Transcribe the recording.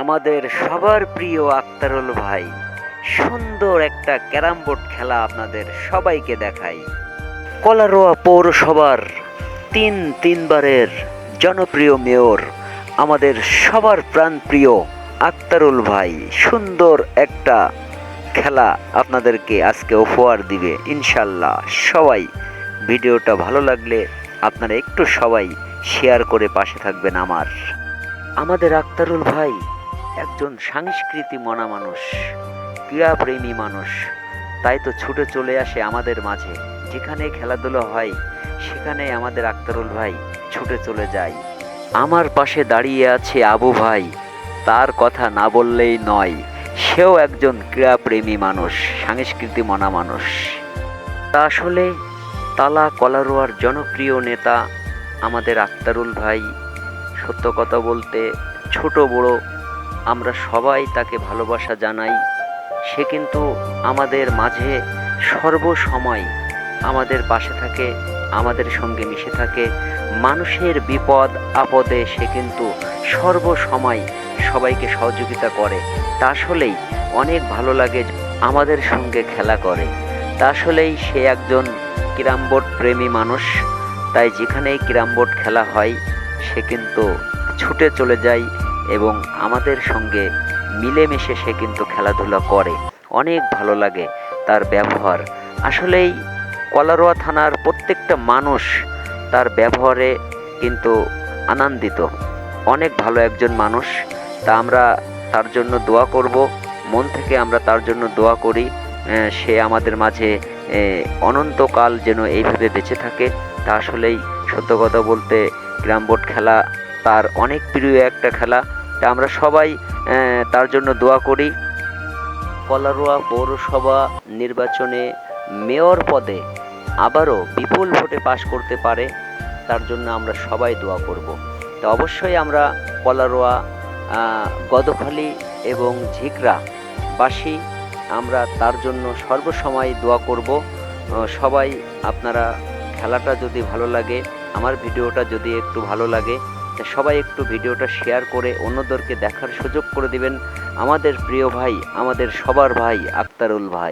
আমাদের সবার প্রিয় আক্তারুল ভাই সুন্দর একটা ক্যারাম বোর্ড খেলা আপনাদের সবাইকে দেখাই। কলারোয়া পৌরসভার তিনবারের জনপ্রিয় মেয়র আমাদের সবার প্রাণপ্রিয় আক্তারুল ভাই সুন্দর একটা খেলা আপনাদেরকে আজকে উপহার দিবে ইনশাল্লাহ। সবাই ভিডিওটা ভালো লাগলে আপনারা একটু সবাই শেয়ার করে পাশে থাকবেন। আমাদের আক্তারুল ভাই একজন সাংস্কৃতি মনা মানুষ, ক্রীড়াপ্রেমী মানুষ, তাই তো ছুটে চলে আসে আমাদের মাঝে। যেখানে খেলাধুলা হয় সেখানে আমাদের আক্তারুল ভাই ছুটে চলে যায়। আমার পাশে দাঁড়িয়ে আছে আবু ভাই, তার কথা না বললেই নয়, সেও একজন ক্রীড়াপ্রেমী মানুষ, সাংস্কৃতি মনা মানুষ। তা আসলে তালা কলারোয়ার জনপ্রিয় নেতা আমাদের আক্তারুল ভাই। সত্য কথা বলতে ছোট বড় আমরা সবাই তাকে ভালোবাসা জানাই। সে কিন্তু আমাদের মাঝে সর্বসময় আমাদের পাশে থাকে, আমাদের সঙ্গে মিশে থাকে। মানুষের বিপদ আপদে সে কিন্তু সর্বসময় সবাইকে সহযোগিতা করে। তা আসলেই অনেক ভালো লাগে আমাদের সঙ্গে খেলা করে। তা আসলেই সে একজন ক্যারাম বোর্ড প্রেমী মানুষ, তাই যেখানেই ক্যারাম বোর্ড খেলা হয় সে কিন্তু ছুটে চলে যায় এবং আমাদের সঙ্গে মিলেমিশে সে কিন্তু খেলাধুলা করে। অনেক ভালো লাগে তার ব্যবহার। আসলেই কলারোয়া থানার প্রত্যেকটা মানুষ তার ব্যবহারে কিন্তু আনন্দিত। অনেক ভালো একজন মানুষ। তা আমরা তার জন্য দোয়া করব, মন থেকে আমরা তার জন্য দোয়া করি। সে আমাদের মাঝে অনন্তকাল যেন এইভাবে বেঁচে থাকে। তা আসলেই সত্য কথা বলতে ক্যারাম বোর্ড খেলা তার অনেক প্রিয় একটা খেলা। তা আমরা সবাই তার জন্য দোয়া করি। কলারোয়া পৌরসভা নির্বাচনে মেয়র পদে আবারও বিপুল ভোটে পাশ করতে পারে, তার জন্য আমরা সবাই দোয়া করব। তো অবশ্যই আমরা কলারোয়া, গদখালি এবং ঝিকরাবাসী আমরা তার জন্য সর্বসময় দোয়া করব। সবাই আপনারা খেলাটা যদি ভালো লাগে, আমার ভিডিওটা যদি একটু ভালো লাগে, সবাই একটু ভিডিওটা শেয়ার করে অন্যদেরকে দেখার সুযোগ করে দিবেন। আমাদের প্রিয় ভাই, আমাদের সবার ভাই আক্তারুল ভাই।